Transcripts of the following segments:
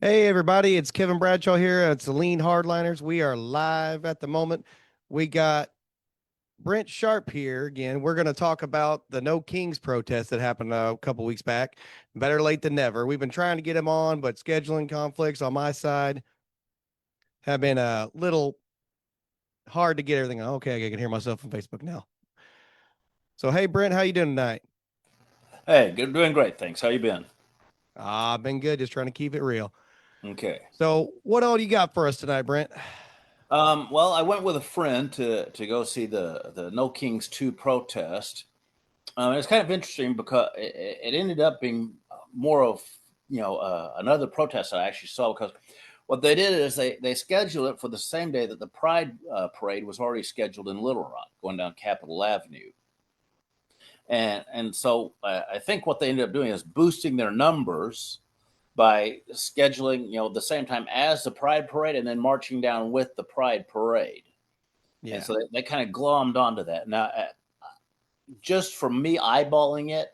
Hey everybody, it's Kevan Bradshaw here at Saline Hardliners. We are live at the moment. We got Brent Sharp here again. We're going to talk about the No Kings protest that happened a couple weeks back. Better late than never. We've been trying to get him on, but scheduling conflicts on my side have been a little hard to get everything on. Okay, I can hear myself on Facebook now. So hey Brent, how you doing tonight? Hey, good, doing great. Thanks. How you been? I've been good, just trying to keep it real. Okay. So what all do you got for us tonight, Brent? Well, I went with a friend to go see the No Kings 2 protest. It's kind of interesting because it ended up being more of another protest I actually saw because what they did is they scheduled it for the same day that the Pride parade was already scheduled in Little Rock, going down Capitol Avenue, and so I think what they ended up doing is boosting their numbers by scheduling, the same time as the Pride Parade and then marching down with the Pride Parade. And Yeah. so they kind of glommed onto that. Now, just from me eyeballing it,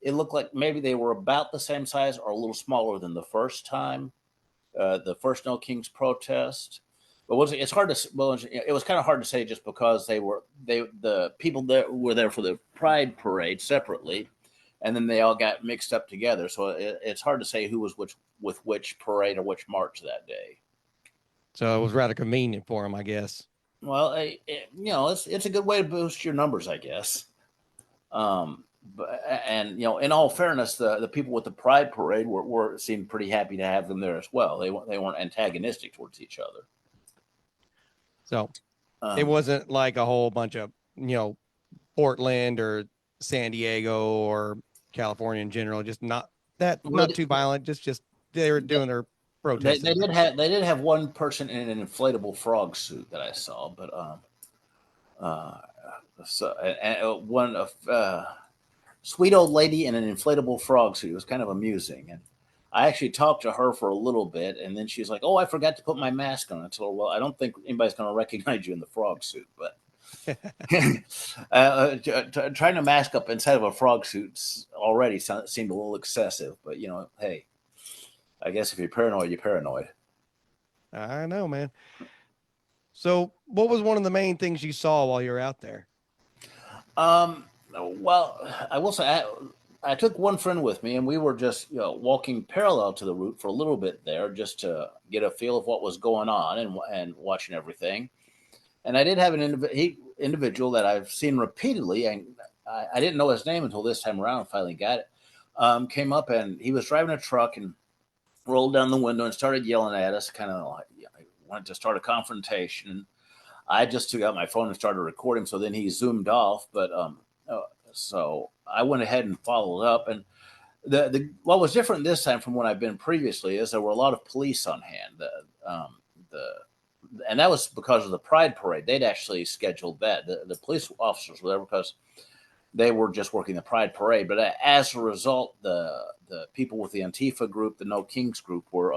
it looked like maybe they were about the same size or a little smaller than the first time, the first No Kings protest. But it's hard to well, it was kind of hard to say just because the people that were there for the Pride Parade separately, and then they all got mixed up together. So it's hard to say who was which with which parade or which march that day. So it was rather convenient for him, I guess. Well, it's a good way to boost your numbers, I guess. But and in all fairness, the people with the Pride Parade were seemed pretty happy to have them there as well. They weren't antagonistic towards each other. So it Um, wasn't like a whole bunch of, Portland or San Diego or California in general, just well, not too violent, just they were doing their they protesting. did have one person in an inflatable frog suit that I saw, but uh, so and one of sweet old lady in an inflatable frog suit. It was kind of amusing, and I actually talked to her for a little bit, and then she's like, "Oh, I forgot to put my mask on." I told her, "Well, I don't think anybody's going to recognize you in the frog suit, but." Trying to mask up inside of a frog suit already seemed a little excessive, but hey, I guess if you're paranoid, you're paranoid. I know, man. So what was one of the main things you saw while you were out there? Um, well, I will say I took one friend with me, and we were just walking parallel to the route for a little bit there, just to get a feel of what was going on and watching everything. And I did have an individual that I've seen repeatedly, and I didn't know his name until this time around. Finally got it. Came up and he was driving a truck and rolled down the window and started yelling at us, kind of like wanted to start a confrontation. I just took out my phone and started recording. So then he zoomed off, but so I went ahead and followed up. And the what was different this time from when I've been previously is there were a lot of police on hand. The and that was because of the Pride Parade. They'd actually scheduled that. The police officers were there because they were just working the Pride Parade. But as a result, the people with the Antifa group, the No Kings group, were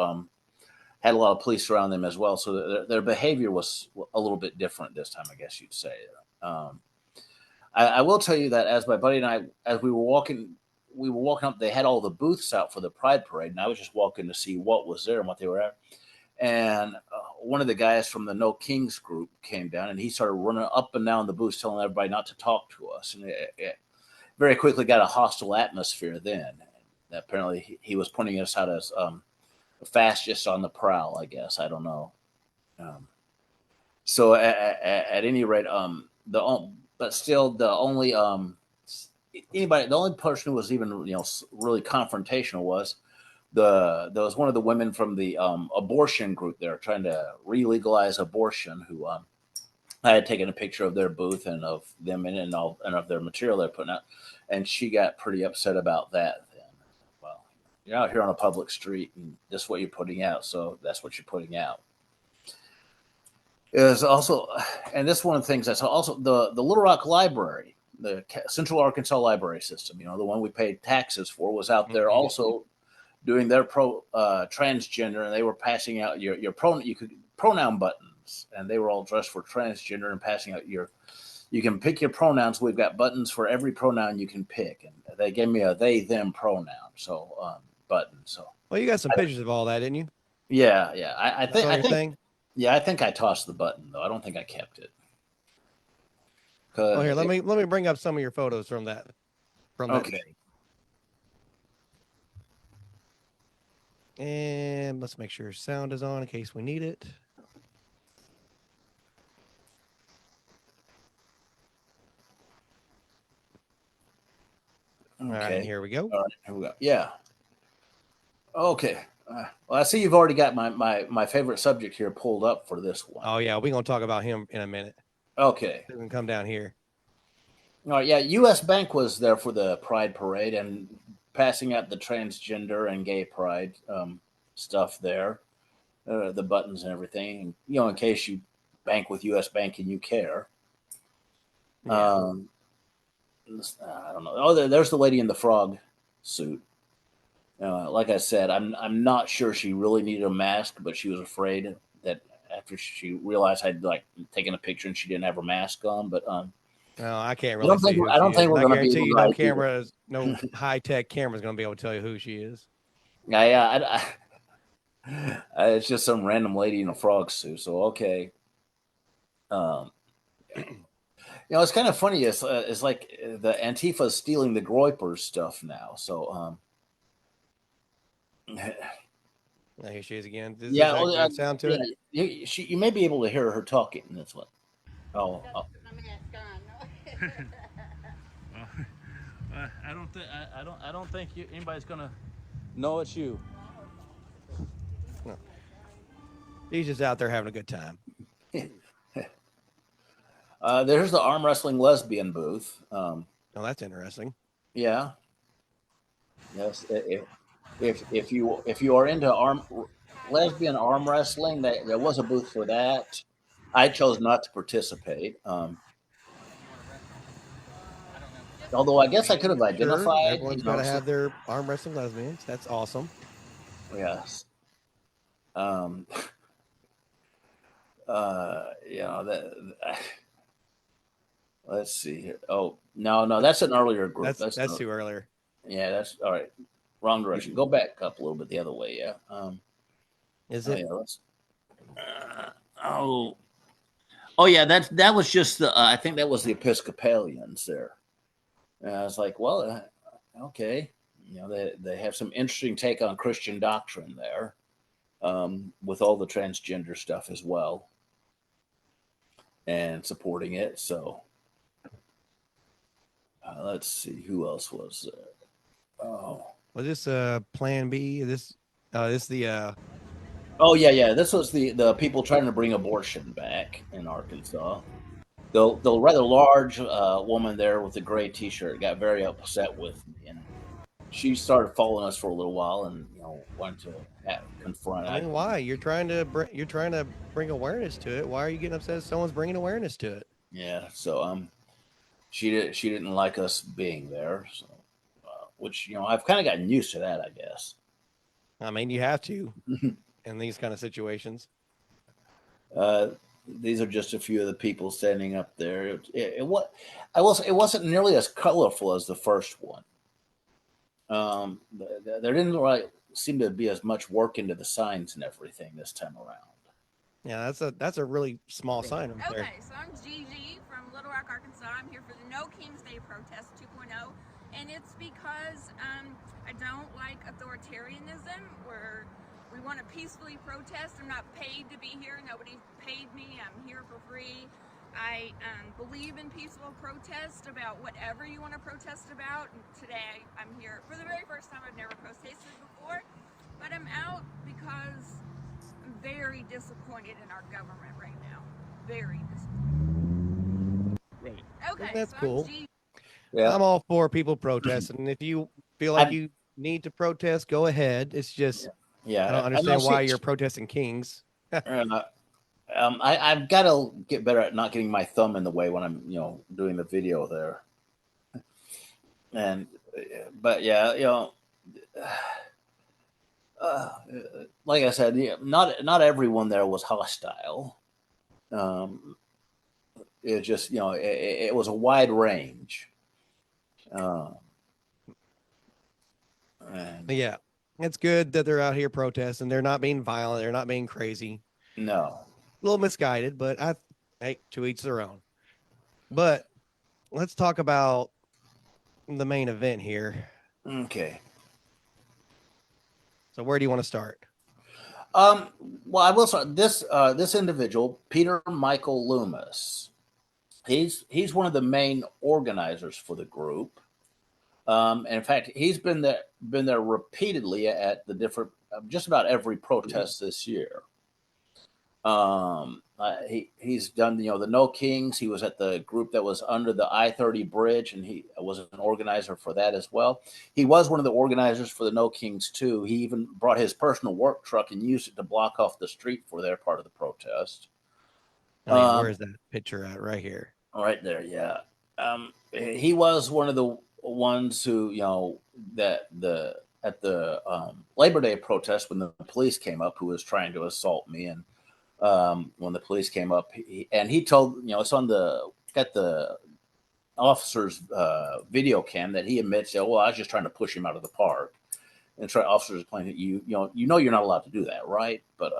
had a lot of police around them as well. So their behavior was a little bit different this time, I guess you'd say. Um, I will tell you that as my buddy and I, as we were walking up. They had all the booths out for the Pride Parade, and I was just walking to see what was there and what they were at. And one of the guys from the No Kings group came down, and he started running up and down the booth, telling everybody not to talk to us. And it very quickly got a hostile atmosphere. Then and apparently he was pointing us out as fascists on the prowl. I guess I don't know. Um, so at any rate, but still the only the only person who was even really confrontational was there was one of the women from the abortion group there trying to re-legalize abortion who I had taken a picture of their booth and of them and all and of their material they're putting out, and she got pretty upset about that. Then, well, you're out here on a public street, and this is what you're putting out, so that's what you're putting out. Is also, and this is one of the things that's also the Little Rock Library, the Central Arkansas Library System. The one we paid taxes for was out there Mhm. also doing their transgender, and they were passing out your pronoun buttons, and they were all dressed for transgender and passing out your you can pick your pronouns. We've got buttons for every pronoun you can pick, and they gave me a they them pronoun button. So Well, you got some pictures of all that, didn't you? Yeah, I That's think all I you're think saying? yeah, I think I tossed the button though. I don't think I kept it. Oh, 'Cause here, let me bring up some of your photos from that okay. day. And let's make sure sound is on in case we need it. All right, here we go. All right, here we go. Yeah. Okay. Well, I see you've already got my favorite subject here pulled up for this one. Oh yeah, we're gonna talk about him in a minute. Okay. He can come down here. All right. Yeah. U.S. Bank was there for the Pride Parade and passing out the transgender and gay pride stuff there, the buttons and everything. In case you bank with U.S. Bank and you care. Yeah. I don't know. Oh, there's the lady in the frog suit. Like I said, I'm not sure she really needed a mask, but she was afraid that after she realized I'd like taken a picture and she didn't have her mask on. But No, I can't really see who I she don't is, think and we're I going to be guarantee able you, to no ID her. cameras, no high-tech camera is gonna be able to tell you who she is. Yeah, it's just some random lady in a frog suit. So okay, um, it's kind of funny. It's like the Antifa is stealing the Groypers stuff now. So Now, here she is again. Does this yeah, actually have sound to it? yeah, you may be able to hear her talking in this one. Oh, I don't think anybody's gonna know it's you. No. He's just out there having a good time. There's the arm wrestling lesbian booth. Oh, that's interesting. Yeah, yes. If you are into lesbian arm wrestling, there was a booth for that. I chose not to participate. Although I guess I could have Sure, identified. everyone's got to have their arm wrestling lesbians. That's awesome. Yes. Um, that. Let's see here. Oh no, that's an earlier group. That's too earlier. Yeah, that's all right. Wrong direction. Go back up a little bit the other way. Yeah. Is Oh it? yeah. Oh. Oh yeah. That was just the. I think that was the Episcopalians there. And I was like, well, okay. They have some interesting take on Christian doctrine there, with all the transgender stuff as well, and supporting it. So let's see who else was there. Oh. Was this Plan B? This the Oh yeah. This was the people trying to bring abortion back in Arkansas. The rather large woman there with the gray T-shirt got very upset with me, and she started following us for a little while, and wanted to confront. I mean, why? You're trying to bring awareness to it. Why are you getting upset if someone's bringing awareness to it? Yeah, so she didn't like us being there, so which I've kind of gotten used to that, I guess. I mean, you have to in these kind of situations. These are just a few of the people standing up there. It wasn't nearly as colorful as the first one. There didn't really seem to be as much work into the signs and everything this time around. Yeah, that's a really small sign up there. Okay, so I'm Gigi from Little Rock, Arkansas. I'm here for the No Kings Day protest 2.0, and it's because I don't like authoritarianism, where we want to peacefully protest. I'm not paid to be here. Nobody paid me. I'm here for free. I believe in peaceful protest about whatever you want to protest about. And today I'm here for the very first time. I've never protested before, but I'm out because I'm very disappointed in our government right now. Very disappointed. Right. Okay, That's so cool. Yeah. I'm all for people protesting. And if you feel like you need to protest, go ahead. It's just Yeah. I don't understand why you're protesting kings. I've got to get better at not getting my thumb in the way when I'm doing the video there. And but yeah, like I said, not everyone there was hostile. It just it was a wide range. Yeah. It's good that they're out here protesting. They're not being violent. They're not being crazy. No. A little misguided, but hey, to each their own. But let's talk about the main event here. Okay. So where do you want to start? Well, I will start this individual, Peter Michael Loomis. He's one of the main organizers for the group. And in fact, he's been there repeatedly at the different, just about every protest this year. He's done, the No Kings. He was at the group that was under the I-30 bridge, and he was an organizer for that as well. He was one of the organizers for the No Kings too. He even brought his personal work truck and used it to block off the street for their part of the protest. Oh, yeah, where is that picture at? Right here. Right there, yeah. He was one of the ones who, at the Labor Day protest when the police came up, who was trying to assault me, and when the police came up, he told, it's on got the officer's video cam that he admits, well, I was just trying to push him out of the park, and officers explaining that you're not allowed to do that, right? But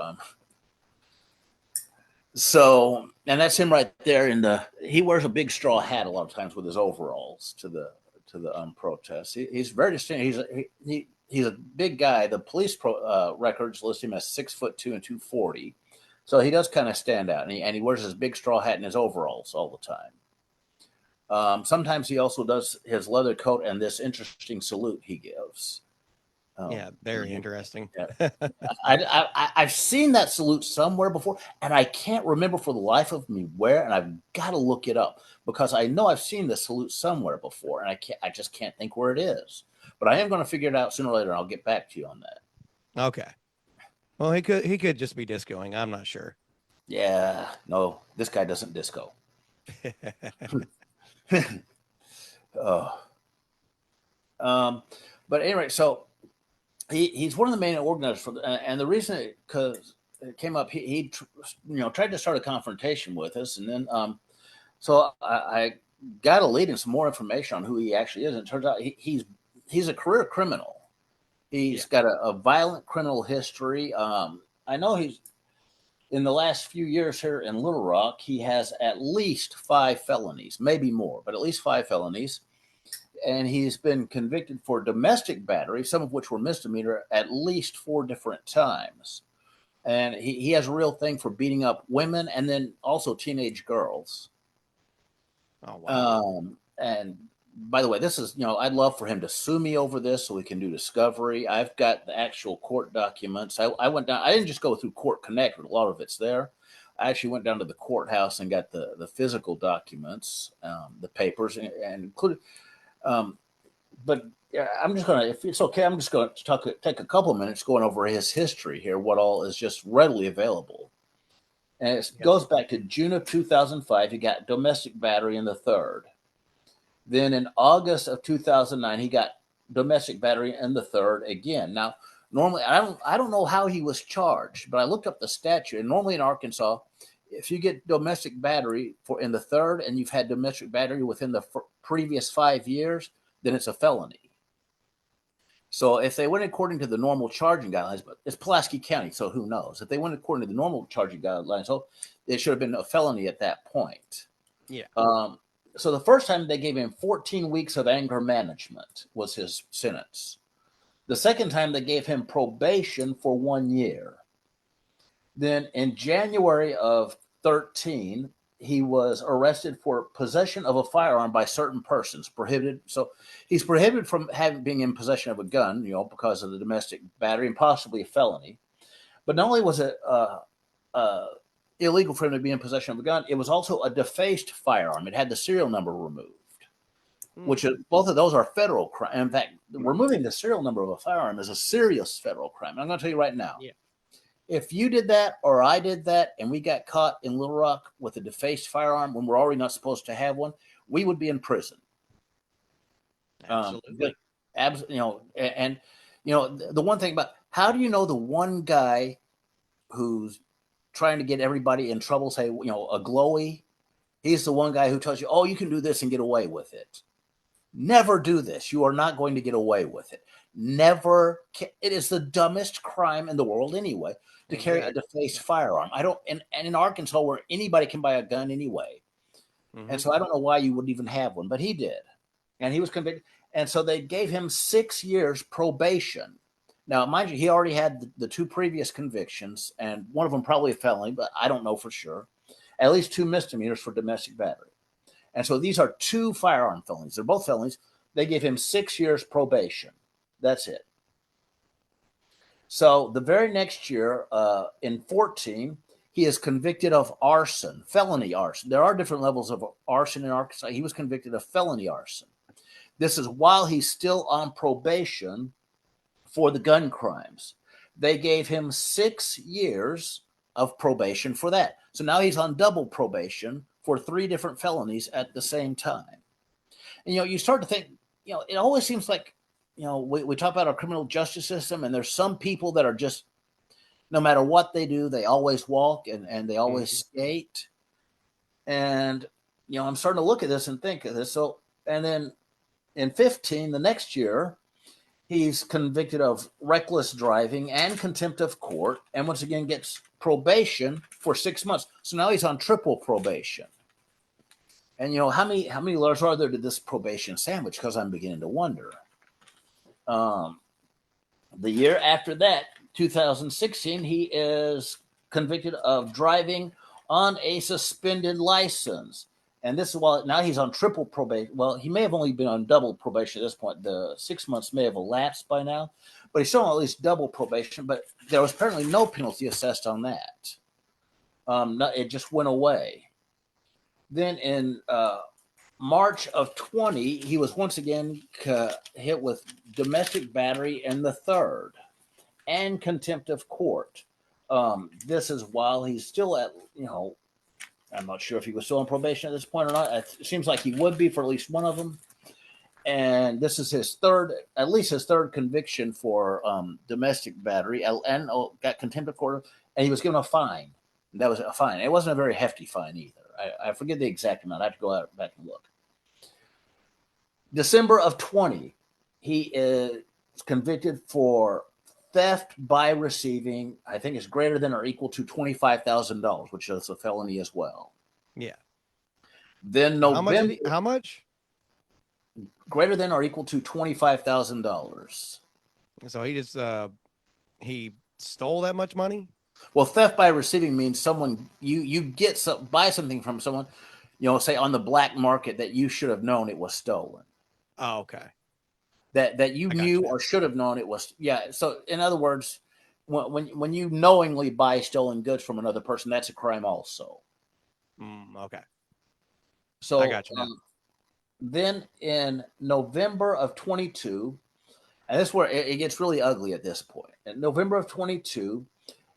so, and that's him right there he wears a big straw hat a lot of times with his overalls to the protest. He's very distinct. He's a big guy. The police records list him as 6'2" and 240. So he does kind of stand out, and he wears his big straw hat and his overalls all the time. Sometimes he also does his leather coat and this interesting salute he gives. Yeah, very interesting. Yeah. I've seen that salute somewhere before, and I can't remember for the life of me where, and I've got to look it up because I know I've seen the salute somewhere before, and I just can't think where it is. But I am going to figure it out sooner or later, and I'll get back to you on that. Okay. Well, he could just be discoing. I'm not sure. Yeah, no, this guy doesn't disco. But anyway, so he's one of the main organizers for, and the reason because it came up, he tried to start a confrontation with us, and then so I got to lead in some more information on who he actually is. And it turns out he's a career criminal. He's got a violent criminal history. I know he's in the last few years here in Little Rock, he has at least 5 felonies, maybe more, but at least 5 felonies. And he's been convicted for domestic battery, some of which were misdemeanor, at least 4 different times. And he has a real thing for beating up women and then also teenage girls. Oh, wow. And by the way, this is, I'd love for him to sue me over this so we can do discovery. I've got the actual court documents. I went down, I didn't just go through Court Connect, but a lot of it's there. I actually went down to the courthouse and got the physical documents, the papers, and included. But I'm just going to, if it's okay, I'm just going to take a couple of minutes going over his history here, what all is just readily available. And it goes back to June of 2005. He got domestic battery in the 3rd. Then in August of 2009, he got domestic battery in the 3rd again. Now, normally, I don't know how he was charged, but I looked up the statute, and normally in Arkansas, if you get domestic battery in the 3rd and you've had domestic battery within the previous 5 years, then it's a felony. So if they went according to the normal charging guidelines, but it's Pulaski County, so who knows? If they went according to the normal charging guidelines, so it should have been a felony at that point. Yeah. So the first time they gave him 14 weeks of anger management was his sentence. The second time they gave him probation for 1 year. Then in January of 2013, he was arrested for possession of a firearm by certain persons, prohibited. So he's prohibited from being in possession of a gun, because of the domestic battery and possibly a felony. But not only was it illegal for him to be in possession of a gun, it was also a defaced firearm. It had the serial number removed, which both of those are federal crime. In fact, removing the serial number of a firearm is a serious federal crime. I'm going to tell you right now. Yeah. If you did that or I did that and we got caught in Little Rock with a defaced firearm when we're already not supposed to have one, we would be in prison. Absolutely. The one thing about, how do you know the one guy who's trying to get everybody in trouble, say, a glowy, he's the one guy who tells you, oh, you can do this and get away with it. Never do this. You are not going to get away with it. Never. It is the dumbest crime in the world anyway to carry a defaced firearm. I don't, and in Arkansas where anybody can buy a gun anyway. And so I don't know why you would even have one, but he did. And he was convicted. And so they gave him 6 years probation. Now, mind you, he already had the 2 previous convictions, and one of them probably a felony, but I don't know for sure. At least 2 misdemeanors for domestic battery. And so these are 2 firearm felonies. They're both felonies. They gave him 6 years probation. That's it. So the very next year, in 14, he is convicted of arson, felony arson. There are different levels of arson in Arkansas. He was convicted of felony arson. This is while he's still on probation for the gun crimes. They gave him 6 years of probation for that. So now he's on double probation for 3 different felonies at the same time. And, you start to think, it always seems like, we talk about our criminal justice system, and there's some people that are just, no matter what they do, they always walk and they always skate. And, I'm starting to look at this and think of this. So, and then in 15, the next year, he's convicted of reckless driving and contempt of court, and once again gets probation for 6 months. So now he's on triple probation. And how many layers are there to this probation sandwich? Because I'm beginning to wonder. The year after that, 2016, he is convicted of driving on a suspended license. And this is while now he's on triple probation. Well, he may have only been on double probation at this point. The 6 months may have elapsed by now, but he's still on at least double probation. But there was apparently no penalty assessed on that. It just went away. Then in March of 20, he was once again hit with domestic battery in the 3rd and contempt of court. This is while he's still at, I'm not sure if he was still on probation at this point or not. It seems like he would be for at least one of them. And this is his at least his third conviction for domestic battery and got contempt of court. And he was given a fine. That was a fine. It wasn't a very hefty fine either. I forget the exact amount. I have to go back and look. December of 20, he is convicted for theft by receiving, I think it's greater than or equal to $25,000, which is a felony as well. Yeah. Then November. How much? Greater than or equal to $25,000. So he just he stole that much money? Well, theft by receiving means someone you buy something from someone, say on the black market that you should have known it was stolen. Oh, okay. That you knew or should have known it was. Yeah. So in other words, when you knowingly buy stolen goods from another person, that's a crime also. Okay. So I got you. Then in November of 22, and this is where it gets really ugly at this point. In November of 22,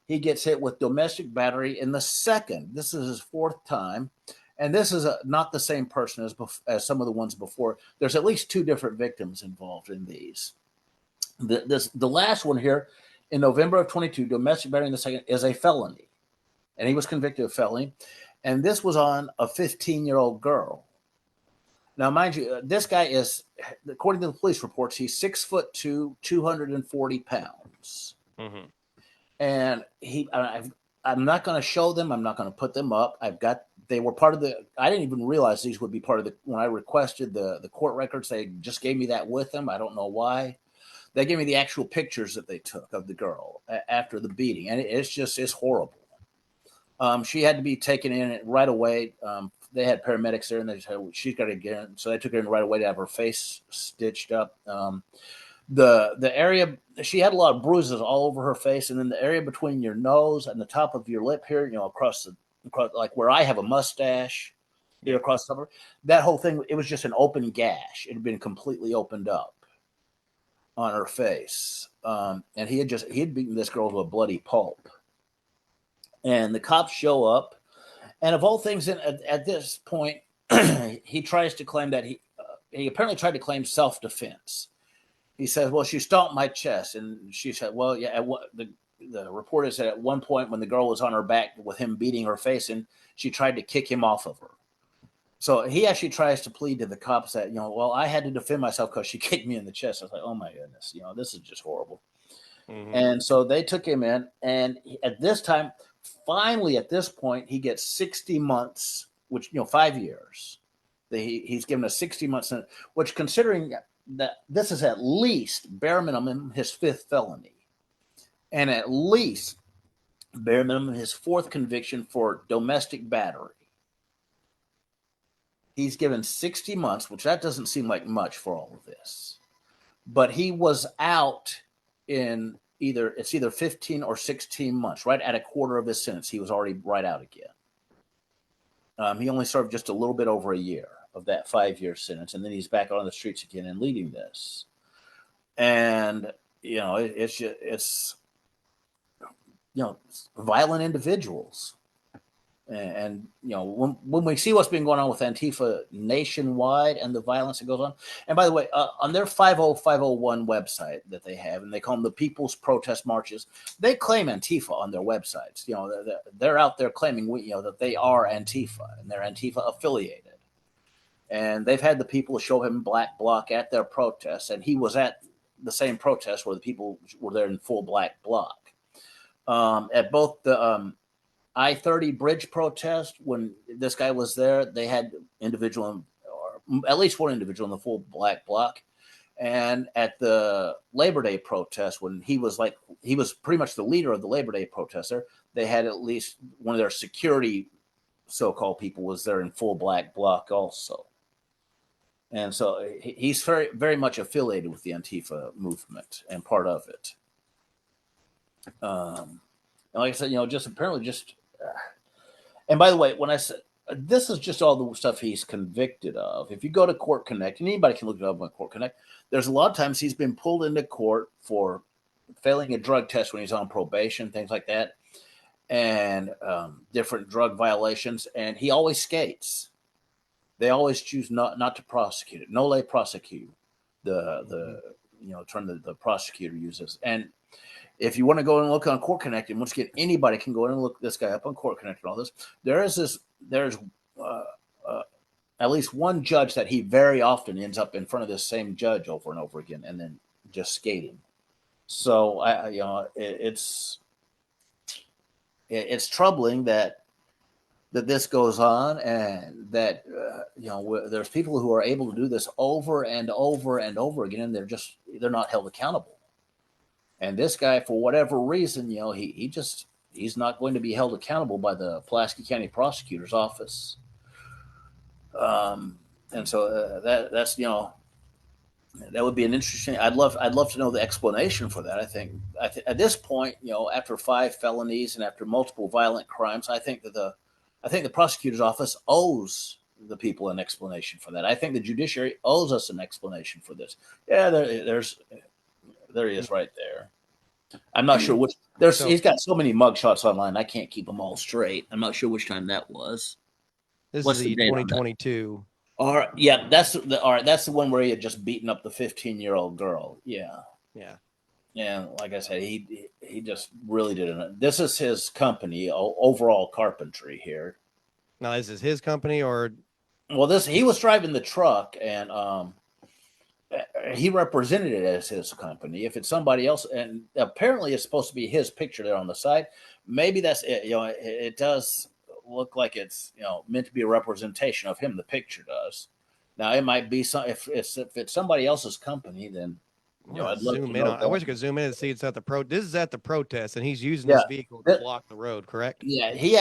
he gets hit with domestic battery in the 2nd. This is his 4th time. And this is not the same person as some of the ones before. There's at least 2 different victims involved in these. The last one here in November of 22, domestic battery in the 2nd, is a felony. And he was convicted of felony. And this was on a 15-year-old girl. Now, mind you, this guy is, according to the police reports, he's 6'2", 240 pounds. Mm-hmm. And I'm not going to show them. I'm not going to put them up. They were part of I didn't even realize these would be part of when I requested the court records, they just gave me that with them. I don't know why. They gave me the actual pictures that they took of the girl after the beating. And it's horrible. She had to be taken in right away. They had paramedics there and they said, she's got to get in. So they took her in right away to have her face stitched up. The area, she had a lot of bruises all over her face. And then the area between your nose and the top of your lip here, across like where I have a mustache here across the top, that whole thing, it was just an open gash. It had been completely opened up on her face. And he had beaten this girl to a bloody pulp. And the cops show up. And of all things, at this point, he tries to claim that he apparently tried to claim self-defense. He says, well, she stomped my chest. And she said, well, yeah, the reporter said at one point when the girl was on her back with him beating her face, and she tried to kick him off of her. So he actually tries to plead to the cops that, well, I had to defend myself because she kicked me in the chest. I was like, oh my goodness, this is just horrible. Mhm. And so they took him in, and at this time, finally, at this point, he gets 60 months, which, 5 years. He's given a 60 months, which, considering that this is at least bare minimum his 5th felony, and at least bare minimum his 4th conviction for domestic battery. He's given 60 months, which that doesn't seem like much for all of this. But he was out in either 15 or 16 months, right at a quarter of his sentence. He was already right out again. He only served just a little bit over a year of that 5-year sentence, and then he's back on the streets again and leading this. And it's violent individuals. And when we see what's been going on with Antifa nationwide and the violence that goes on, and by the way, on their 50501 website that they have, and they call them the People's Protest Marches, they claim Antifa on their websites. They're out there claiming that they are Antifa and they're Antifa affiliated. And they've had the people show him black bloc at their protests, and he was at the same protest where the people were there in full black bloc. At both the I-30 bridge protest, when this guy was there, they had individual, or at least one individual in the full black bloc. And at the Labor Day protest, when he was pretty much the leader of the Labor Day protest there, they had at least one of their security so-called people was there in full black bloc also. And so he's very, very much affiliated with the Antifa movement and part of it. And like I said, just apparently just. And by the way, when I said this is just all the stuff he's convicted of. If you go to Court Connect, and anybody can look it up on Court Connect, there's a lot of times he's been pulled into court for failing a drug test when he's on probation, things like that, and different drug violations, and he always skates. They always choose not to prosecute it. Nole prosecute, the term that the prosecutor uses. And if you want to go and look on Court Connect, and once again, anybody can go in and look this guy up on Court Connect and all this. There's at least one judge that he very often ends up in front of this same judge over and over again, and then just skating. So it's troubling that this goes on, and that there's people who are able to do this over and over and over again, and they're not held accountable. And this guy, for whatever reason, he's not going to be held accountable by the Pulaski County Prosecutor's Office. And so that's that would be an interesting. I'd love to know the explanation for that. I think at this point, after 5 felonies and after multiple violent crimes, I think the prosecutor's office owes the people an explanation for that. I think the judiciary owes us an explanation for this. Yeah, there he is right there. I'm not sure which. He's got so many mugshots online. I can't keep them all straight. I'm not sure which time that was. What's is the 2022. All right, yeah, that's the one where he had just beaten up the 15-year-old girl. Yeah. And like I said, he just really didn't. This is his company, Overall Carpentry here. Now, is this his company or? Well, he was driving the truck, and he represented it as his company. If it's somebody else, and apparently it's supposed to be his picture there on the side, maybe that's it. It does look like it's meant to be a representation of him. The picture does. Now it might be some. If it's somebody else's company, then I'd love to know. I wish I could zoom in and see it's at the This is at the protest, and he's using this vehicle to block the road. Correct? Yeah, he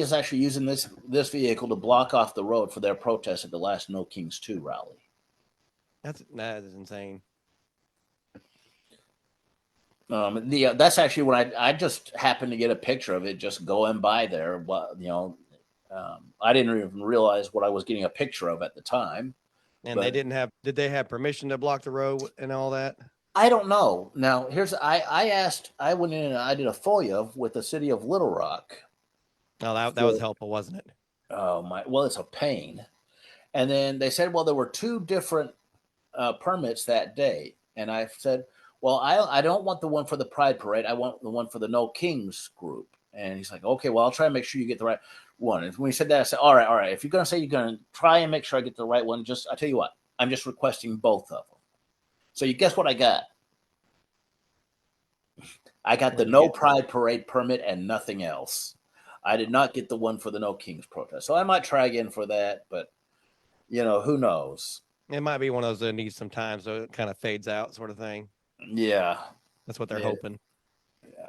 is actually using this vehicle to block off the road for their protest at the last No Kings 2 rally. That is insane. That's actually when I just happened to get a picture of it just going by there. I didn't even realize what I was getting a picture of at the time. And did they have permission to block the road and all that? I don't know. Now I went in and I did a FOIA with the city of Little Rock. Oh, that was helpful, wasn't it? Oh my! Well, it's a pain. And then they said, well, there were 2 different permits that day, and I said, well, I don't want the one for the Pride Parade. I want the one for the No Kings group. And he's like, okay, well, I'll try and make sure you get the right one. And when he said that, I said, all right. If you're going to say you're going to try and make sure I get the right one, I'll tell you what, I'm just requesting both of them. So you guess what I got? I got the No Pride Parade permit and nothing else. I did not get the one for the No Kings protest. So I might try again for that, but, who knows? It might be one of those that needs some time, so it kind of fades out sort of thing. Yeah. That's what they're hoping.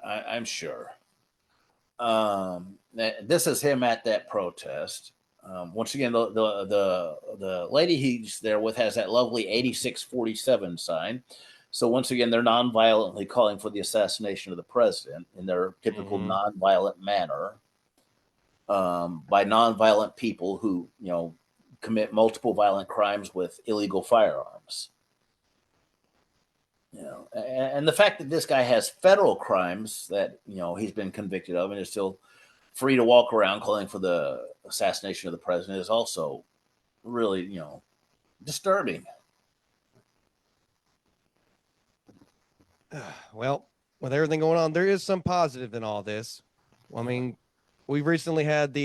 I'm sure. This is him at that protest. Once again, the lady he's there with has that lovely 8647 sign. So once again, they're non-violently calling for the assassination of the president in their typical non-violent manner, by non-violent people who, commit multiple violent crimes with illegal firearms. And the fact that this guy has federal crimes that, he's been convicted of and is still free to walk around calling for the assassination of the president is also really, disturbing. Well, with everything going on, there is some positive in all this. I mean, we recently had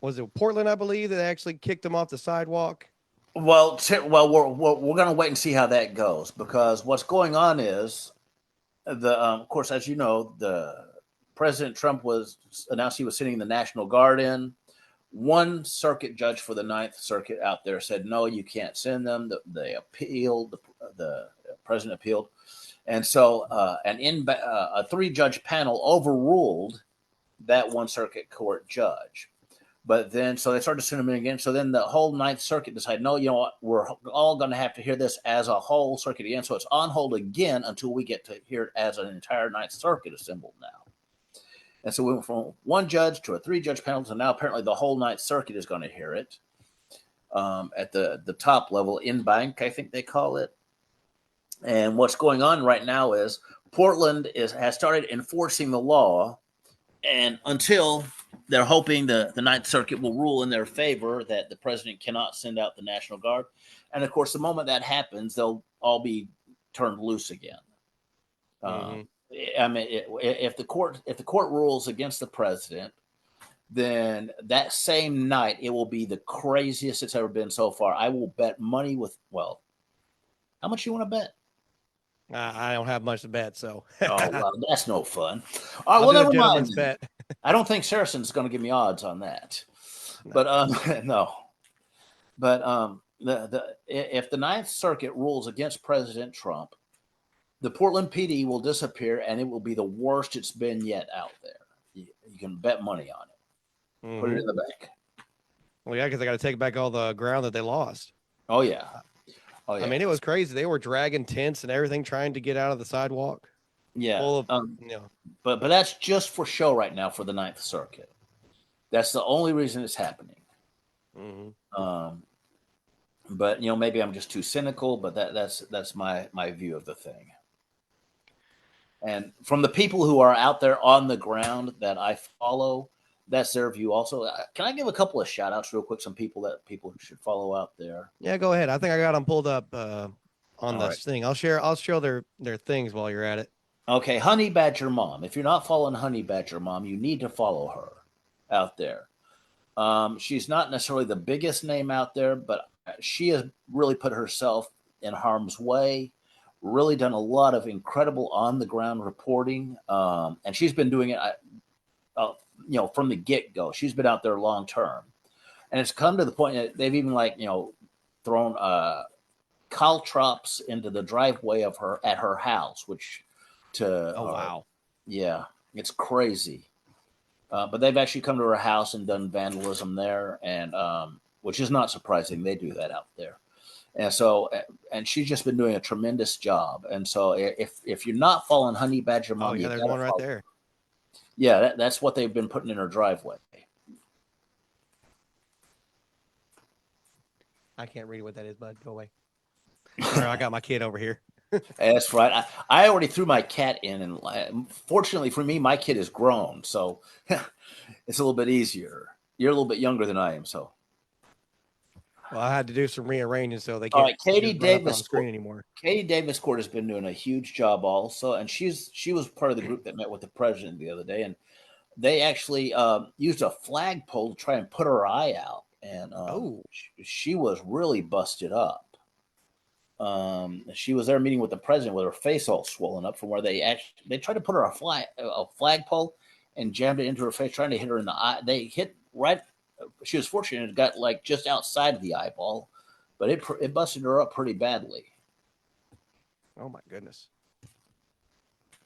was it Portland, I believe, that actually kicked him off the sidewalk? Well, we're going to wait and see how that goes, because what's going on is of course, as you know, the President Trump announced he was sending the National Guard in. One circuit judge for the Ninth Circuit out there said, no, you can't send them. They appealed. The president appealed. And so a 3-judge panel overruled that one circuit court judge. But then, so they started to send them in again. So then the whole Ninth Circuit decided, no, you know what? We're all going to have to hear this as a whole circuit again. So it's on hold again until we get to hear it as an entire Ninth Circuit assembled now. And so we went from one judge to a 3-judge panel. So now apparently the whole Ninth Circuit is going to hear it at the top level, in bank, I think they call it. And what's going on right now is Portland has started enforcing the law, and until they're hoping the Ninth Circuit will rule in their favor that the president cannot send out the National Guard. And of course, the moment that happens, they'll all be turned loose again. I mean, if the court rules against the president, then that same night it will be the craziest it's ever been so far. I will bet money how much you want to bet? I don't have much to bet, so. Oh, well, that's no fun. All right, well, never mind. Bet. I don't think Saracen's going to give me odds on that. No. But no. But if the Ninth Circuit rules against President Trump, the Portland PD will disappear, and it will be the worst it's been yet out there. You can bet money on it. Mm-hmm. Put it in the bank. Well, yeah, because they got to take back all the ground that they lost. Oh, yeah. I mean, it was crazy. They were dragging tents and everything, trying to get out of the sidewalk. Yeah. But that's just for show right now for the Ninth Circuit. That's the only reason it's happening. Mm-hmm. But maybe I'm just too cynical, but that's my view of the thing. And from the people who are out there on the ground that I follow, that's their view also. Can I give a couple of shout outs real quick? Some people should follow out there. Yeah, go ahead. I think I got them pulled up on this thing. I'll show their things while you're at it. Okay. Honey Badger Mom. If you're not following Honey Badger Mom, you need to follow her out there. She's not necessarily the biggest name out there, but she has really put herself in harm's way, really done a lot of incredible on the ground reporting. And she's been doing it, from the get-go. She's been out there long term, and it's come to the point that they've even thrown caltrops into the driveway of her house, wow. Yeah, it's crazy. But they've actually come to her house and done vandalism there, and which is not surprising. They do that out there. And so, and she's just been doing a tremendous job. And so if you're not following Honey Badger Mom, there's one right there. Yeah, that's what they've been putting in her driveway. I can't read what that is, bud. Go away. I got my kid over here. That's right. I already threw my cat in, and fortunately for me, my kid is grown, so it's a little bit easier. You're a little bit younger than I am, so. Well, I had to do some rearranging so they All can't right, Katie just run up on the Davis. screen anymore. Katie Davis Court has been doing a huge job also, and she was part of the group that met with the president the other day, and they actually used a flagpole to try and put her eye out, and she was really busted up. She was there meeting with the president with her face all swollen up from where they tried to put her a flagpole and jammed it into her face, trying to hit her in the eye. They hit right. She was fortunate; it got like just outside of the eyeball, but it busted her up pretty badly. Oh my goodness.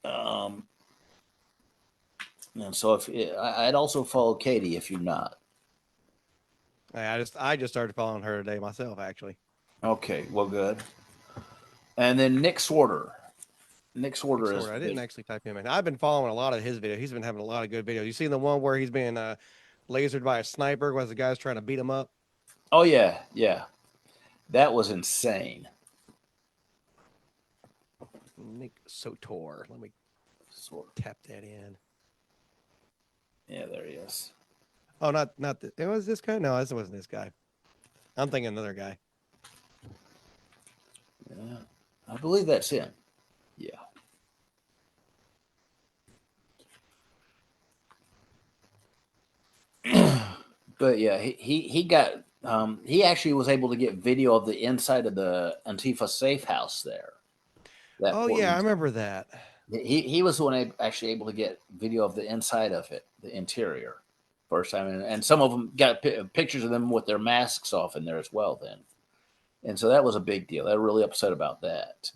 And so I'd also follow Katie if you're not. I just started following her today myself, actually. Okay, well, good. And then Nick Swarter. Nick Swarter is. I didn't actually type him in. I've been following a lot of his videos. He's been having a lot of good videos. You seen the one where he's being lasered by a sniper while the guy's trying to beat him up? Oh yeah, that was insane. Nick Sotor. Let me tap that in. Yeah, there he is. Oh, not it was this guy? No, this wasn't this guy. I'm thinking another guy. Yeah, I believe that's him. Yeah. But yeah, he got he actually was able to get video of the inside of the Antifa safe house there. Oh yeah, I remember that. He was the one actually able to get video of the inside of it, the interior, first time, and some of them got pictures of them with their masks off in there as well. Then, and so that was a big deal. They were really upset about that.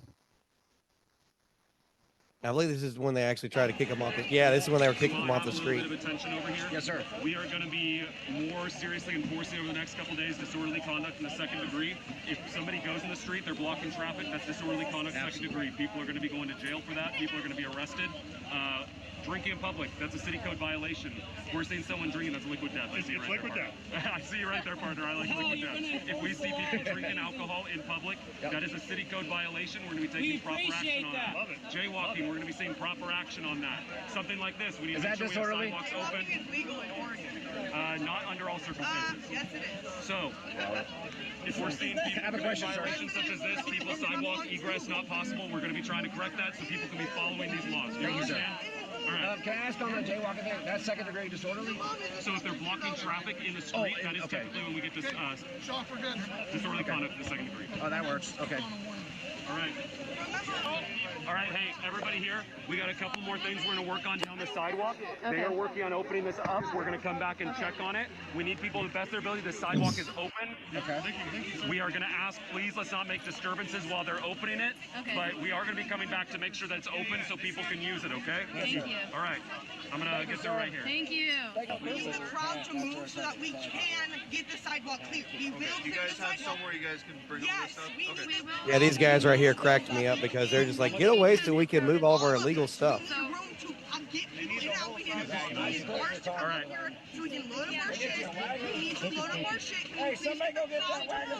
I believe this is when they actually tried to kick him off. Yeah, this is when they were kicking him off the street. A little bit of attention over here. Yes, sir. We are going to be more seriously enforcing over the next couple of days disorderly conduct in the second degree. If somebody goes in the street, they're blocking traffic, that's disorderly conduct second degree. People are going to be going to jail for that. People are going to be arrested. Drinking in public, that's a city code violation. We're seeing someone drinking, that's liquid death. I see you right there, partner. I see you right there, partner. I like liquid death. If we see people drinking alcohol in public, that is a city code violation. We're going to be taking proper action on that. Love it. Jaywalking, we're going to be seeing proper action on that. Something like this. We need to make sure we have sidewalks open. It's legal in Oregon. Not under all circumstances. Yes, it is. So, if we're seeing people doing violations such as this, people's sidewalk egress not possible, we're going to be trying to correct that so people can be following these laws. Do you understand? All right. Can I ask on the jaywalking thing? That's second degree disorderly? So if they're blocking traffic in the street, that is technically when we get this disorderly conduct in the second degree. Oh, that works. Okay. All right. All right, hey, everybody here, we got a couple more things we're going to work on down the sidewalk. Okay. They are working on opening this up. We're going to come back and check on it. We need people to the best of their ability. The sidewalk is open. Okay. We are going to ask, please, let's not make disturbances while they're opening it. Okay. But we are going to be coming back to make sure that it's open so people can use it, okay? Thank you. All right. I'm going to get there right here. Thank you. We need the crowd to move so that we can get the sidewalk clear. We will you guys have somewhere you guys can bring all this stuff? We will. Yeah, these guys right here cracked me up because they're just like, get away so we can move all of our illegal stuff. All right. So we can load up our shit. We need to load up our shit. Hey, somebody go get that wagon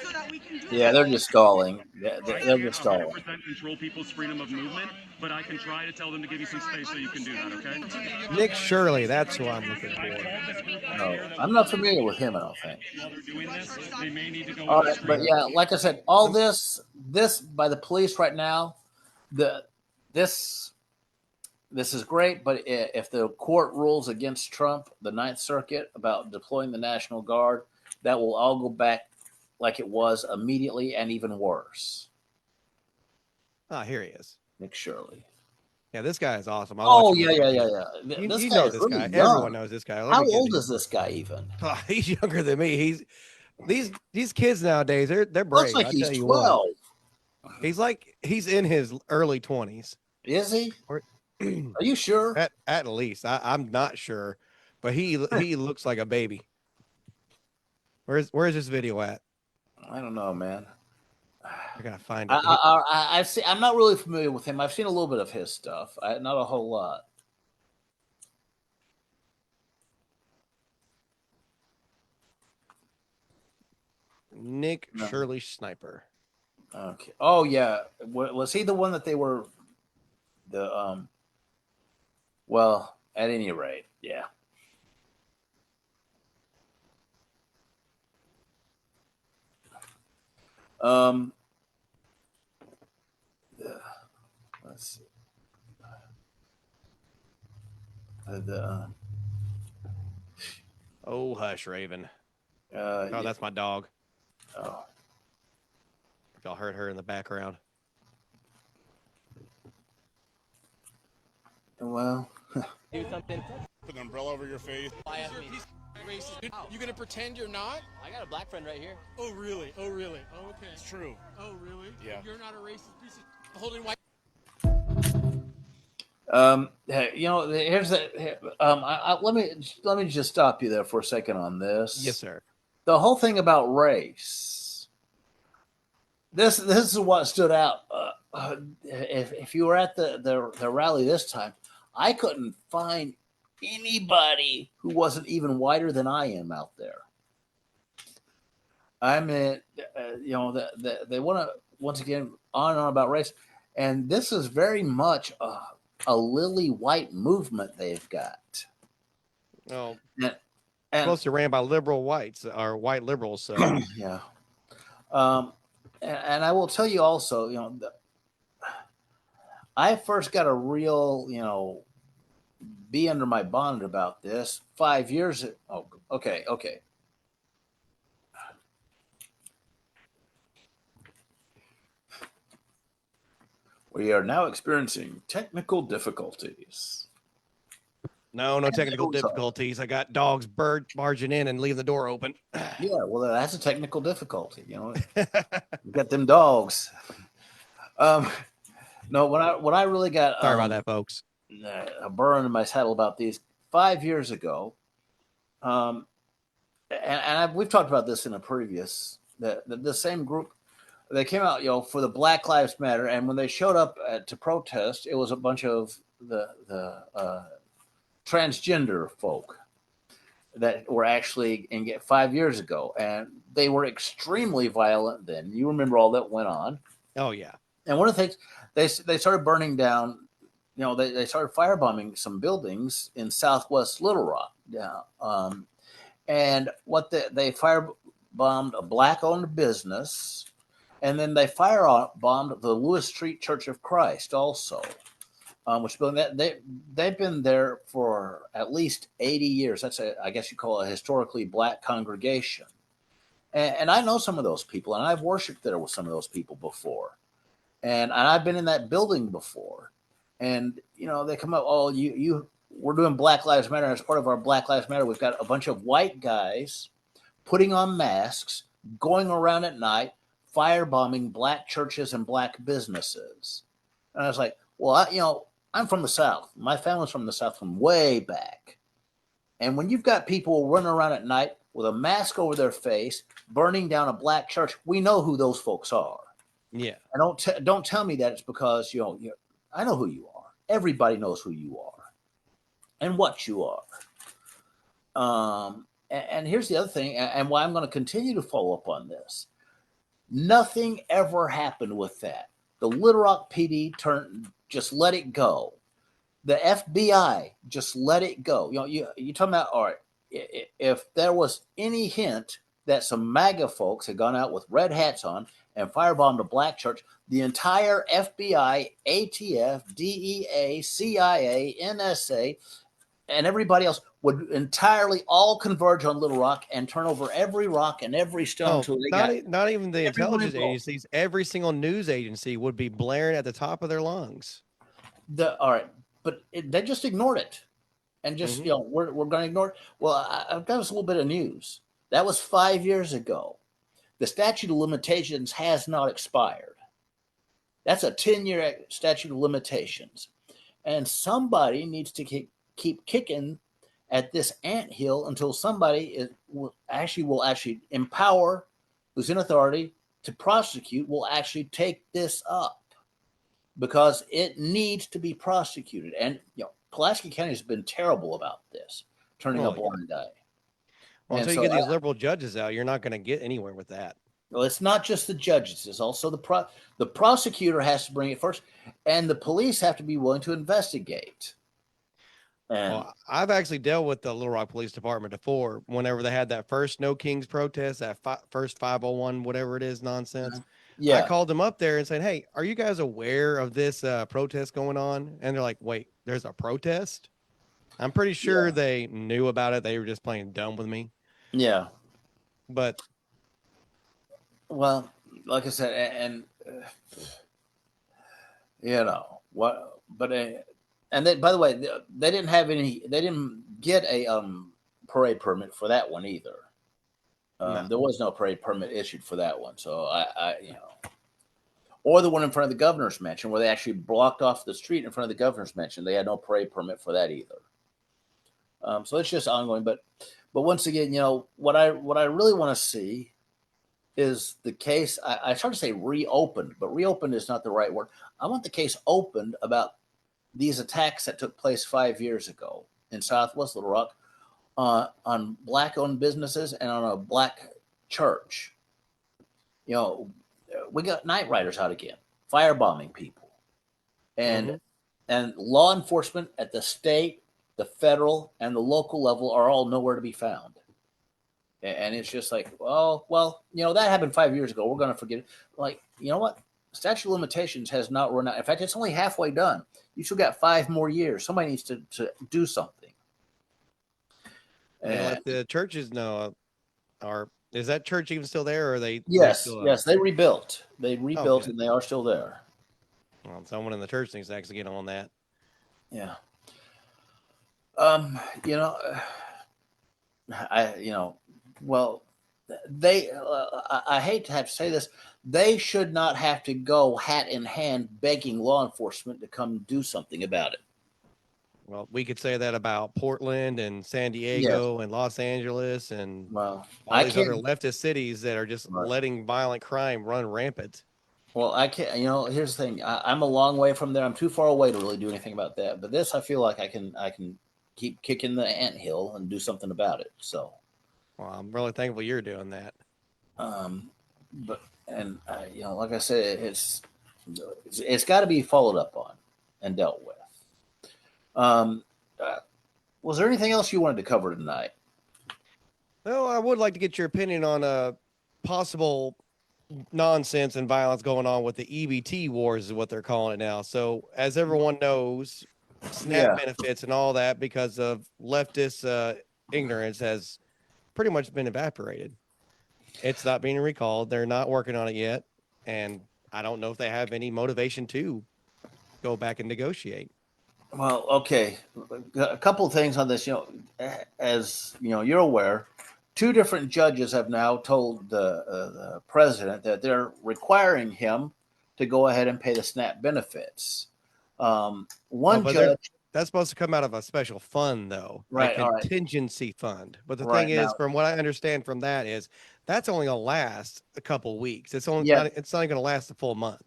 so that we can do Yeah, they're just stalling. They're just stalling. 100% control people's freedom of movement, but I can try to tell them to give you some space so you can do that, okay? Nick Shirley, that's who I'm looking for. No, I'm not familiar with him, I don't think. While they're doing this, they may need to go All on the right, street. but yeah, like I said, all this by the police right now, this is great. But if the court rules against Trump, the Ninth Circuit, about deploying the National Guard, that will all go back like it was immediately and even worse. Ah, here he is. Nick Shirley. Yeah, this guy is awesome. Oh yeah. You know this guy. Everyone knows this guy. How old is this guy even? Oh, he's younger than me. These kids nowadays, they're brave. Looks like he's 12. He's in his early 20s. Is he? Or- Are you sure? At least. I'm not sure, but he looks like a baby. Where's this video at? I don't know, man. I gotta find it. I'm not really familiar with him. I've seen a little bit of his stuff, not a whole lot. Nick Shirley Sniper. Okay. Oh yeah. Was he the one that they were well, at any rate, yeah. Um, let's see. Oh, hush, Raven. Oh, Oh, that's my dog. Oh. If y'all heard her in the background. Well, Do something. Put an umbrella over your face. You gonna pretend you're not? I got a black friend right here. Oh really? Oh really? Oh okay. It's true. Oh really? Yeah. You're not a racist piece of holding white. here's the. Let me just stop you there for a second on this. Yes, sir. The whole thing about race. This is what stood out. If you were at the rally this time, I couldn't find anybody who wasn't even whiter than I am out there. I mean, they want to once again on and on about race, and this is very much a lily white movement they've got. Oh, and mostly ran by liberal whites or white liberals. So yeah. And I will tell you also, I first got a real, be under my bonnet about this 5 years. Oh, okay. We are now experiencing technical difficulties. no technical difficulties. I got dogs barging in and leave the door open. Yeah, well, that's a technical difficulty. You got them dogs. No, what I really got. Sorry about that, folks. A burr in my saddle about these 5 years ago. We've talked about this in a previous. The same group, they came out, for the Black Lives Matter, and when they showed up to protest, it was a bunch of the transgender folk that were actually 5 years ago, and they were extremely violent then. You remember all that went on. Oh yeah. And one of the things they started burning down, they started firebombing some buildings in Southwest Little Rock. Yeah. And what they firebombed a black-owned business, and then they firebombed the Lewis Street Church of Christ also, which they've been there for at least 80 years. That's I guess you call it a historically black congregation. And I know some of those people, and I've worshiped there with some of those people before. And I've been in that building before. And, they come up, we're doing Black Lives Matter. As part of our Black Lives Matter, we've got a bunch of white guys putting on masks, going around at night, firebombing black churches and black businesses. And I was like, well, I'm from the South. My family's from the South from way back. And when you've got people running around at night with a mask over their face, burning down a black church, we know who those folks are. Yeah. And don't tell me that it's because, I know who you are. Everybody knows who you are and what you are. And here's the other thing, and why I'm going to continue to follow up on this. Nothing ever happened with that. The Little Rock PD just let it go. The FBI just let it go. You're talking about, all right, if there was any hint that some MAGA folks had gone out with red hats on and firebombed a black church, the entire FBI, ATF, DEA, CIA, NSA, and everybody else would entirely all converge on Little Rock and turn over every rock and every stone. Not even the intelligence agencies. Every single news agency would be blaring at the top of their lungs. All right, but they just ignored it, and just we're going to ignore it. Well, I've got us a little bit of news. That was 5 years ago. The statute of limitations has not expired. That's a 10-year statute of limitations, and somebody needs to keep kicking at this anthill until somebody will actually empower who's in authority to prosecute will actually take this up, because it needs to be prosecuted. And Pulaski County has been terrible about this, turning a blind eye. Well, until you get these liberal judges out, you're not going to get anywhere with that. Well, it's not just the judges; it's also the prosecutor has to bring it first, and the police have to be willing to investigate. And Well, I've actually dealt with the Little Rock Police Department before. Whenever they had that first No Kings protest, that first 501, whatever it is, nonsense. I yeah, called them up there and said, "Hey, are you guys aware of this protest going on?" And they're like, "Wait, there's a protest?" I'm pretty sure yeah, they knew about it. They were just playing dumb with me. yeah. But Well, like I said, and you know what? But and they, by the way, they didn't have any. They didn't get a parade permit for that one either. no, There was no parade permit issued for that one. So you know, or the one in front of the governor's mansion where they actually blocked off the street in front of the governor's mansion. They had no parade permit for that either. So it's just ongoing. But once again, you know what I really want to see is the case. I started to say reopened, but reopened is not the right word. I want the case opened about these attacks that took place 5 years ago in Southwest Little Rock on black-owned businesses and on a black church. You know, we got night riders out again, firebombing people, and and law enforcement at the state, the federal, and the local level are all nowhere to be found. And it's just like, well, you know, that happened 5 years ago. We're going to forget it. Like, you know what? Statute of limitations has not run out. In fact, it's only halfway done. You still got 5 more years. Somebody needs to do something. and let the churches know. Is that church even still there, or are they? Yes, still, yes, they rebuilt. They rebuilt, okay. and they are still there. Well, someone in the church needs to actually get on that. Yeah. You know, well, they. I hate to have to say this. They should not have to go hat in hand begging law enforcement to come do something about it. Well, we could say that about Portland and San Diego and Los Angeles and all these other leftist cities that are just letting violent crime run rampant. Well, I can't. You know, here's the thing. I'm a long way from there. I'm too far away to really do anything about that. But this, I feel like I can keep kicking the anthill and do something about it. So, well, I'm really thankful you're doing that. But you know, like I said, it's got to be followed up on and dealt with. Was there anything else you wanted to cover tonight? Well, I would like to get your opinion on a possible nonsense and violence going on with the EBT wars, is what they're calling it now. So, as everyone knows, SNAP benefits and all that, because of leftist ignorance, has pretty much been evaporated. It's not being recalled. They're not working on it yet, and I don't know if they have any motivation to go back and negotiate. Well, okay, a couple of things on this. You know, as you know, you're aware, 2 different judges have now told the president that they're requiring him to go ahead and pay the SNAP benefits. One judge. That's supposed to come out of a special fund, though, right? A contingency fund. But the thing is, from what I understand from that, is that's only going to last a couple weeks. It's only it's not going to last a full month.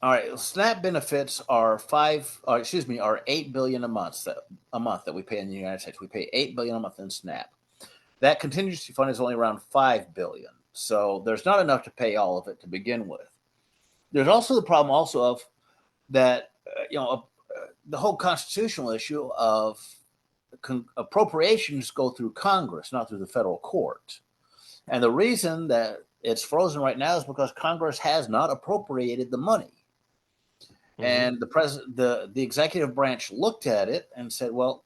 All right, SNAP benefits are are 8 billion a month that we pay in the United States. We pay 8 billion a month in SNAP. That contingency fund is only around 5 billion, so there's not enough to pay all of it to begin with. There's also the problem of that the whole constitutional issue of appropriations go through Congress, not through the federal court, and the reason that it's frozen right now is because Congress has not appropriated the money. And the executive branch looked at it and said, well,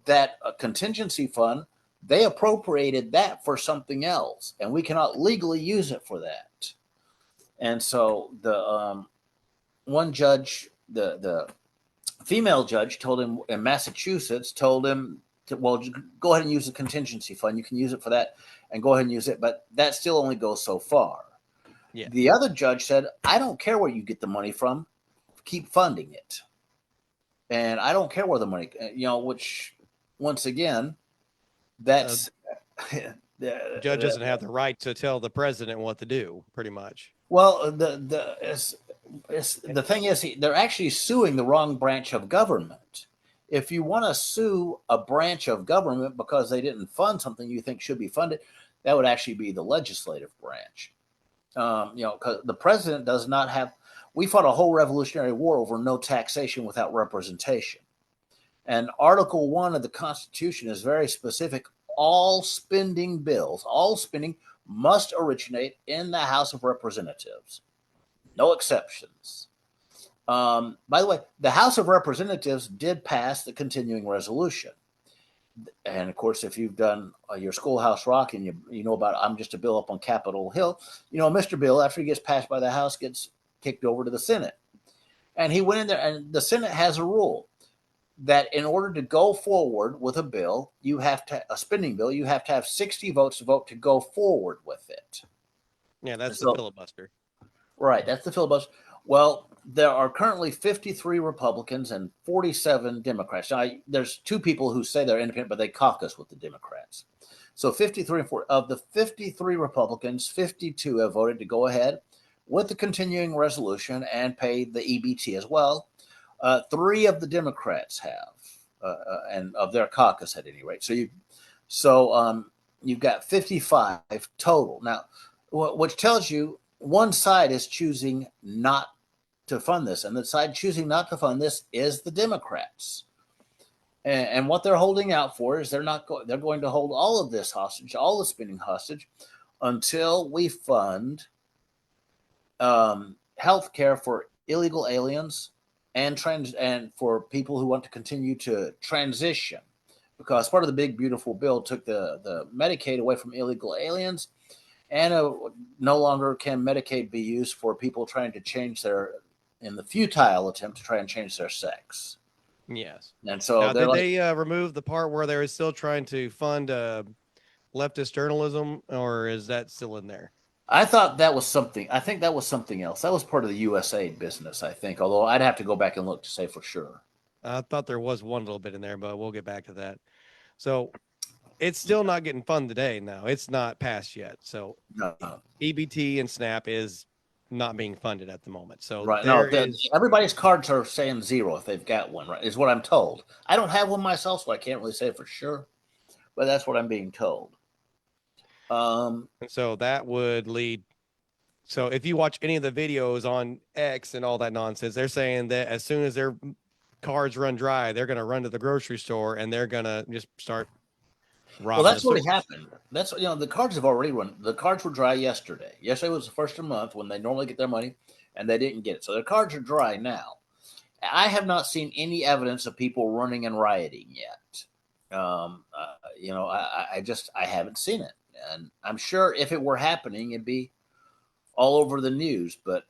that contingency fund, they appropriated that for something else, and we cannot legally use it for that. And so the one judge, the female judge, told him in Massachusetts, told him to, well, go ahead and use the contingency fund. You can use it for that and go ahead and use it, but that still only goes so far. Yeah. The other judge said, I don't care where you get the money from. Keep funding it. And I don't care where the money, which once again, that's the judge doesn't have the right to tell the president what to do, pretty much. Well, the thing is, they're actually suing the wrong branch of government. If you want to sue a branch of government because they didn't fund something you think should be funded, that would actually be the legislative branch. Because the president does not have. We fought a whole Revolutionary War over no taxation without representation. And Article 1 of the Constitution is very specific. All spending bills, all spending must originate in the House of Representatives. No exceptions. By the way, the House of Representatives did pass the continuing resolution. And of course, if you've done your Schoolhouse Rock and you know about I'm Just a Bill up on Capitol Hill, you know, Mr. Bill, after he gets passed by the House, gets kicked over to the Senate. And he went in there, and the Senate has a rule that in order to go forward with a bill, a spending bill, you have to have 60 votes to vote to go forward with it. Yeah, that's the filibuster. Right, that's the filibuster. Well, there are currently 53 Republicans and 47 Democrats. Now, there's two people who say they're independent, but they caucus with the Democrats. So 53 and 4 of the 53 Republicans, 52 have voted to go ahead with the continuing resolution and pay the EBT as well. 3 of the Democrats have, and of their caucus at any rate. So you've got 55 total now, which tells you one side is choosing not to fund this, and the side choosing not to fund this is the Democrats. And what they're holding out for is they're going to hold all of this hostage, all the spending hostage, until we fund health care for illegal aliens and for people who want to continue to transition, because part of the big beautiful bill took the Medicaid away from illegal aliens, and no longer can Medicaid be used for people trying to in the futile attempt to try and change their sex. Yes. And so now, did they remove the part where they were still trying to fund leftist journalism, or is that still in there? I thought that was something. I think that was something else. That was part of the USAID business, I think, although I'd have to go back and look to say for sure. I thought there was one little bit in there, but we'll get back to that. So it's still not getting funded today. No, it's not passed yet. So no. EBT and SNAP is not being funded at the moment. So right. Everybody's cards are saying 0 if they've got one, right? Is what I'm told. I don't have one myself, so I can't really say for sure, but that's what I'm being told. And so that would lead. So if you watch any of the videos on X and all that nonsense, they're saying that as soon as their cards run dry, they're going to run to the grocery store and they're going to just start robbing. Well, that's what happened. That's, the cards have already run. The cards were dry yesterday. Yesterday was the first of the month when they normally get their money, and they didn't get it. So their cards are dry now. I have not seen any evidence of people running and rioting yet. I haven't seen it. And I'm sure if it were happening, it'd be all over the news. But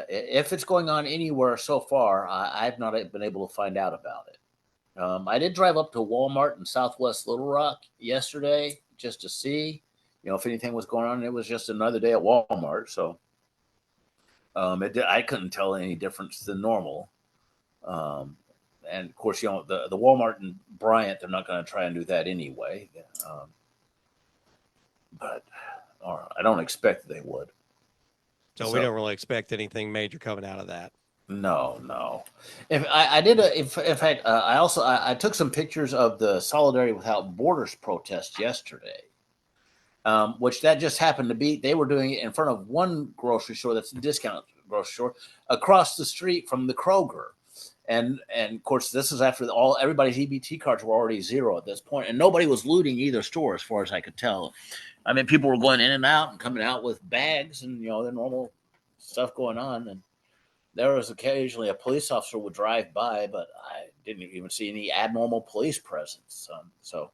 if it's going on anywhere so far, I've not been able to find out about it. I did drive up to Walmart in Southwest Little Rock yesterday just to see, if anything was going on. It was just another day at Walmart. So I couldn't tell any difference than normal. And of course, the Walmart in Bryant, they're not going to try and do that anyway. But I don't expect they would. So we don't really expect anything major coming out of that. No. If I took some pictures of the Solidarity Without Borders protest yesterday, which that just happened to be. They were doing it in front of one grocery store that's a discount grocery store across the street from the Kroger. And of course, this is after everybody's EBT cards were already 0 at this point, and nobody was looting either store, as far as I could tell. I mean, people were going in and out and coming out with bags and the normal stuff going on. And there was occasionally a police officer would drive by, but I didn't even see any abnormal police presence. So,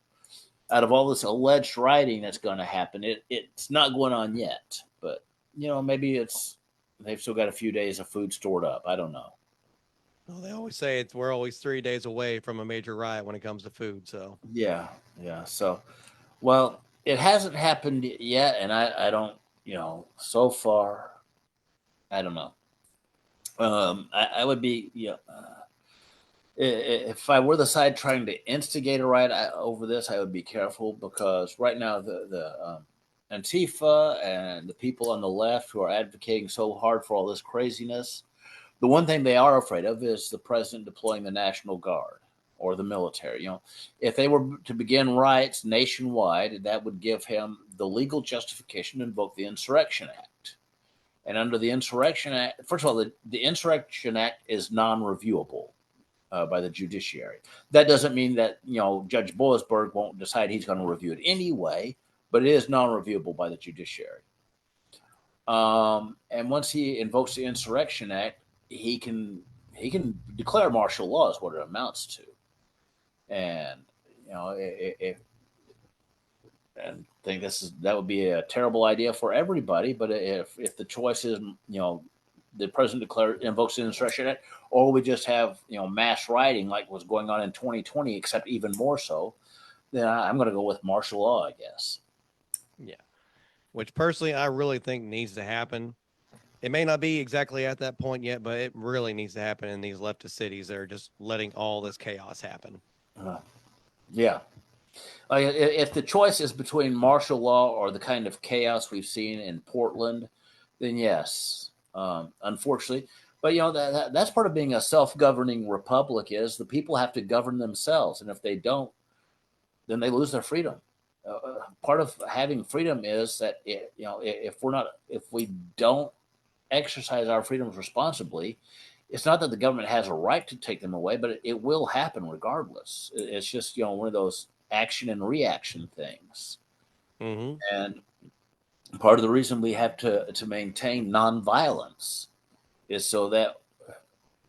out of all this alleged rioting that's going to happen, it's not going on yet. But maybe they've still got a few days of food stored up. I don't know. Well, they always say we're always 3 days away from a major riot when it comes to food. So yeah. So, well, it hasn't happened yet, and I don't, so far, I don't know. I would be, if I were the side trying to instigate a riot over this, I would be careful, because right now the Antifa and the people on the left who are advocating so hard for all this craziness, the one thing they are afraid of is the president deploying the National Guard or the military. If they were to begin riots nationwide, that would give him the legal justification to invoke the Insurrection Act. And under the Insurrection Act, first of all, the Insurrection Act is non-reviewable. by the judiciary. That doesn't mean that Judge Boasberg won't decide he's going to review it anyway, but it is non-reviewable by the judiciary. And once he invokes the Insurrection Act, he can declare martial law is what it amounts to. And if and I think that would be a terrible idea for everybody. But if the choice is the president invokes the Insurrection Act, or we just have mass rioting like was going on in 2020, except even more so, then I'm going to go with martial law, I guess. Yeah, which personally I really think needs to happen. It may not be exactly at that point yet, but it really needs to happen in these leftist cities that are just letting all this chaos happen. Yeah. If the choice is between martial law or the kind of chaos we've seen in Portland, then yes, unfortunately. But that's part of being a self-governing republic is the people have to govern themselves, and if they don't, then they lose their freedom. Part of having freedom is that if we don't exercise our freedoms responsibly, it's not that the government has a right to take them away, but it will happen regardless. It's just one of those action and reaction things. Mm-hmm. And part of the reason we have to maintain nonviolence is so that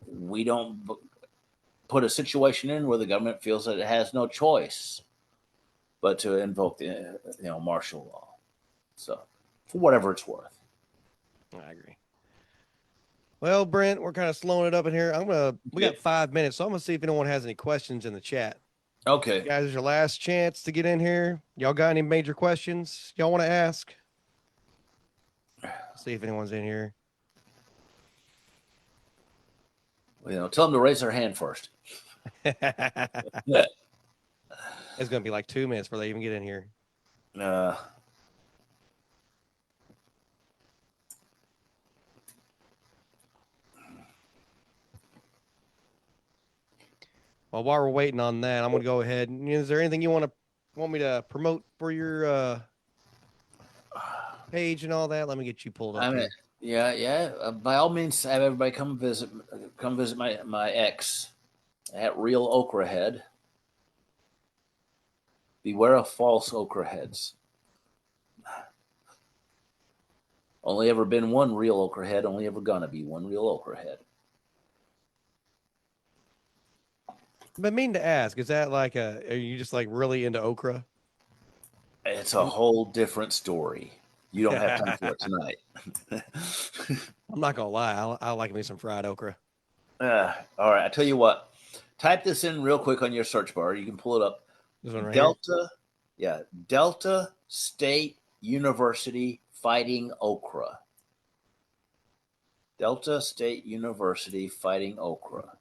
we don't put a situation in where the government feels that it has no choice but to invoke the martial law. So for whatever it's worth. I agree. Well, Brent, we're kind of slowing it up in here. We got 5 minutes, so I'm gonna see if anyone has any questions in the chat. Okay. Guys, it's your last chance to get in here. Y'all got any major questions y'all want to ask? See if anyone's in here. Well, tell them to raise their hand first. Yeah. It's going to be like 2 minutes before they even get in here. Well, while we're waiting on that, I'm going to go ahead. Is there anything you want me to promote for your page and all that? Let me get you pulled up here. Yeah. By all means, have everybody come visit my ex at Real Okra Head. Beware of false okra heads. Only ever been one real okra head. Only ever gonna be one real okra head. But mean to ask, is that are you just like really into okra? It's a whole different story. You don't have time for it tonight. I'm not gonna lie, I like me some fried okra. All right, I tell you what. Type this in real quick on your search bar. You can pull it up. This one right Delta, here? Yeah, Delta State University fighting okra. Delta State University fighting okra.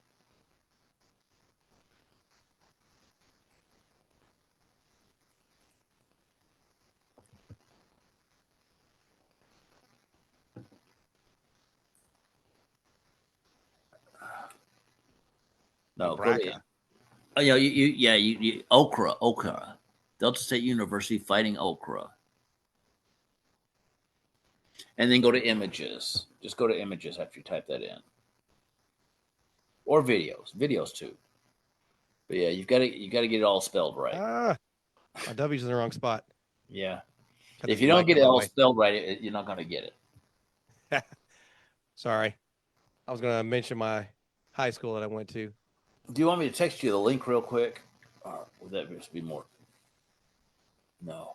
No, Braca. Okra. Delta State University fighting okra. And then go to images. Just go to images after you type that in. Or videos too. But yeah, you got to get it all spelled right. My W's in the wrong spot. Yeah. If you don't get it all spelled right, you're not going to get it. Sorry. I was going to mention my high school that I went to. Do you want me to text you the link real quick? Or would that just be more? No.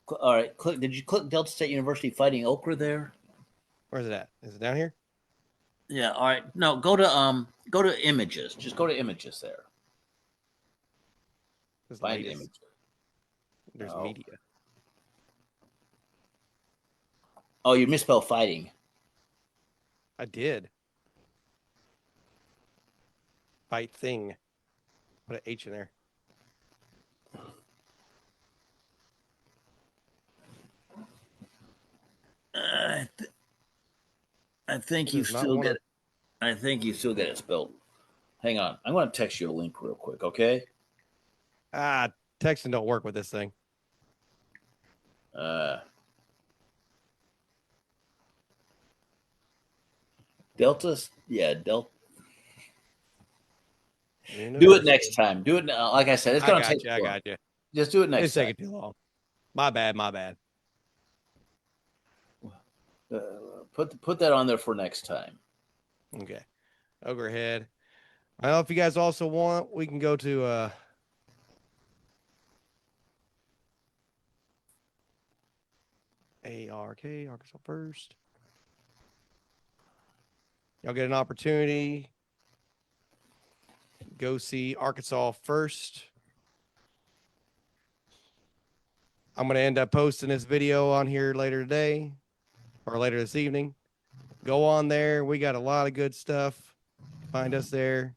All right. Did you click Delta State University fighting okra there? Where's it at? Is it down here? Yeah. All right. No, go to images. Just go to images there. Find images. There's media. Oh, you misspelled fighting. I did. Fight thing. Put an H in there. I think you still get it. I think you still get it spelled. Hang on. I'm going to text you a link real quick, okay? Texting don't work with this thing. Delta. Yeah, Delta. Do it next time. Do it now. Like I said, it's going to take. I got you. Just do it next It's time. taking too long. My bad. Put that on there for next time. Okay. Overhead. I don't know if you guys also want, we can go to ARK, Arkansas First. Y'all get an opportunity. Go see Arkansas First. I'm going to end up posting this video on here later today or later this evening. Go on there. We got a lot of good stuff. Find us there.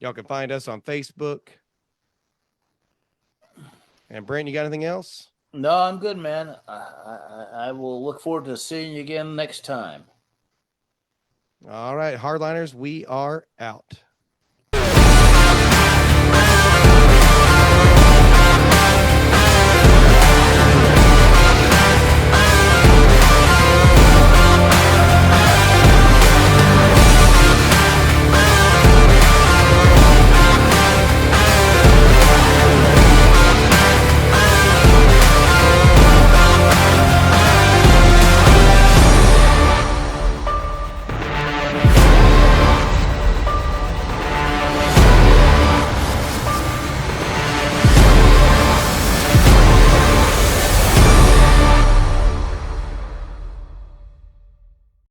Y'all can find us on Facebook. And Brent, you got anything else? No, I'm good, man. I will look forward to seeing you again next time. All right, Hardliners, we are out.